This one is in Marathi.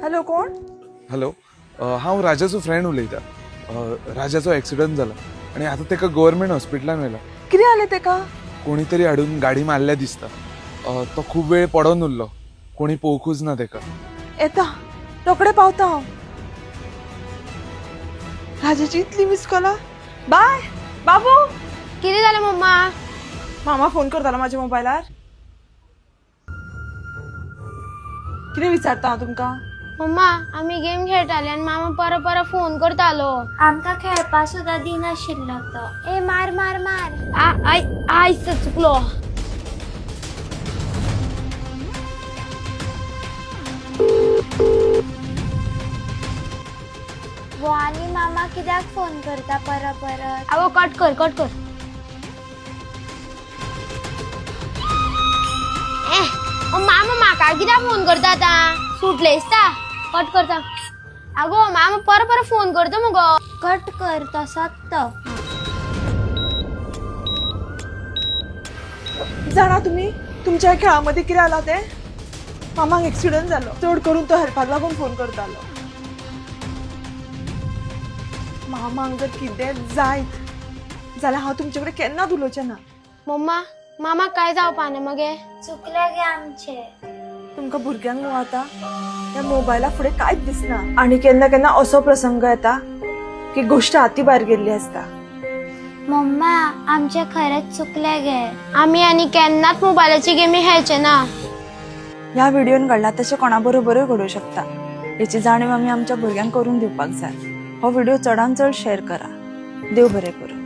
हॅलो कोण? हॅलो हांव राजाचो फ्रेंड उलयतां. राजाचो एक्सिडंट जाला आनी आतां ताका गव्हर्मेंट हॉस्पिटलान व्हेला. कितें जालें तेका? कोणी तरी हाडून गाडी मारल्या दिसता. तो खूब वेळ पडोन उरलो, कोणी पळोवंकूच ना ताका. येता रोकडे पावता हांव. राजाची इतली मिस कॉला. बाय बाबू. किती झालं मम्मा? मामा फोन करतालो माझ्या मोबायलार. कितें विचारता हांव तुमकां? मम्मा आम्ही गेम खेळटाले आणि मामा परत परत फोन करतालो. आमकां खेळपा सुद्दां दिनाशिल्लो तो. ए मार मार मार. आयच चुकलो. वो आनी मामा कित्याक फोन करता परत परत? अगो कट कर कट कर. मामा म्हाका कित्याक फोन करता आतां? सुटलेस ता कट करता. अगो मामा परत परत फोन करता मगो. कट कर तसोच तो. जाणा तुम्ही तुमच्या खेळामध्ये कितें जालां तें? मामाक एक्सिडंट जालो. चड करून तो हेल्पाक लागून फोन करतालो. मामाक जर कितें जायत जाल्यार हांव तुमचे कडेन केन्नाच उलोवचें ना. मम्मा मामाक काय जावपा ना मगे? चुकले गे आमचे. तुमकां भुरग्यांक न्हू आतां त्या मोबायला फुडें कांयच दिसना आनी केन्ना केन्ना असो प्रसंग येता की गोश्ट हाती भायर गेल्ली आसता. मम्मा आमचे खरेंच चुकले गे. आम्ही आणि केन्नाच मोबायलाची गेमी खेळचे ना. ह्या व्हिडिओन घडला तशें कोणा बरोबरूय घडूं शकता. हेची जाणीव आमी आमच्या भुरग्यांक करून दिवपाक जाय. हो व्हिडिओ चडांत चड शेअर करा. देव बरें करूं.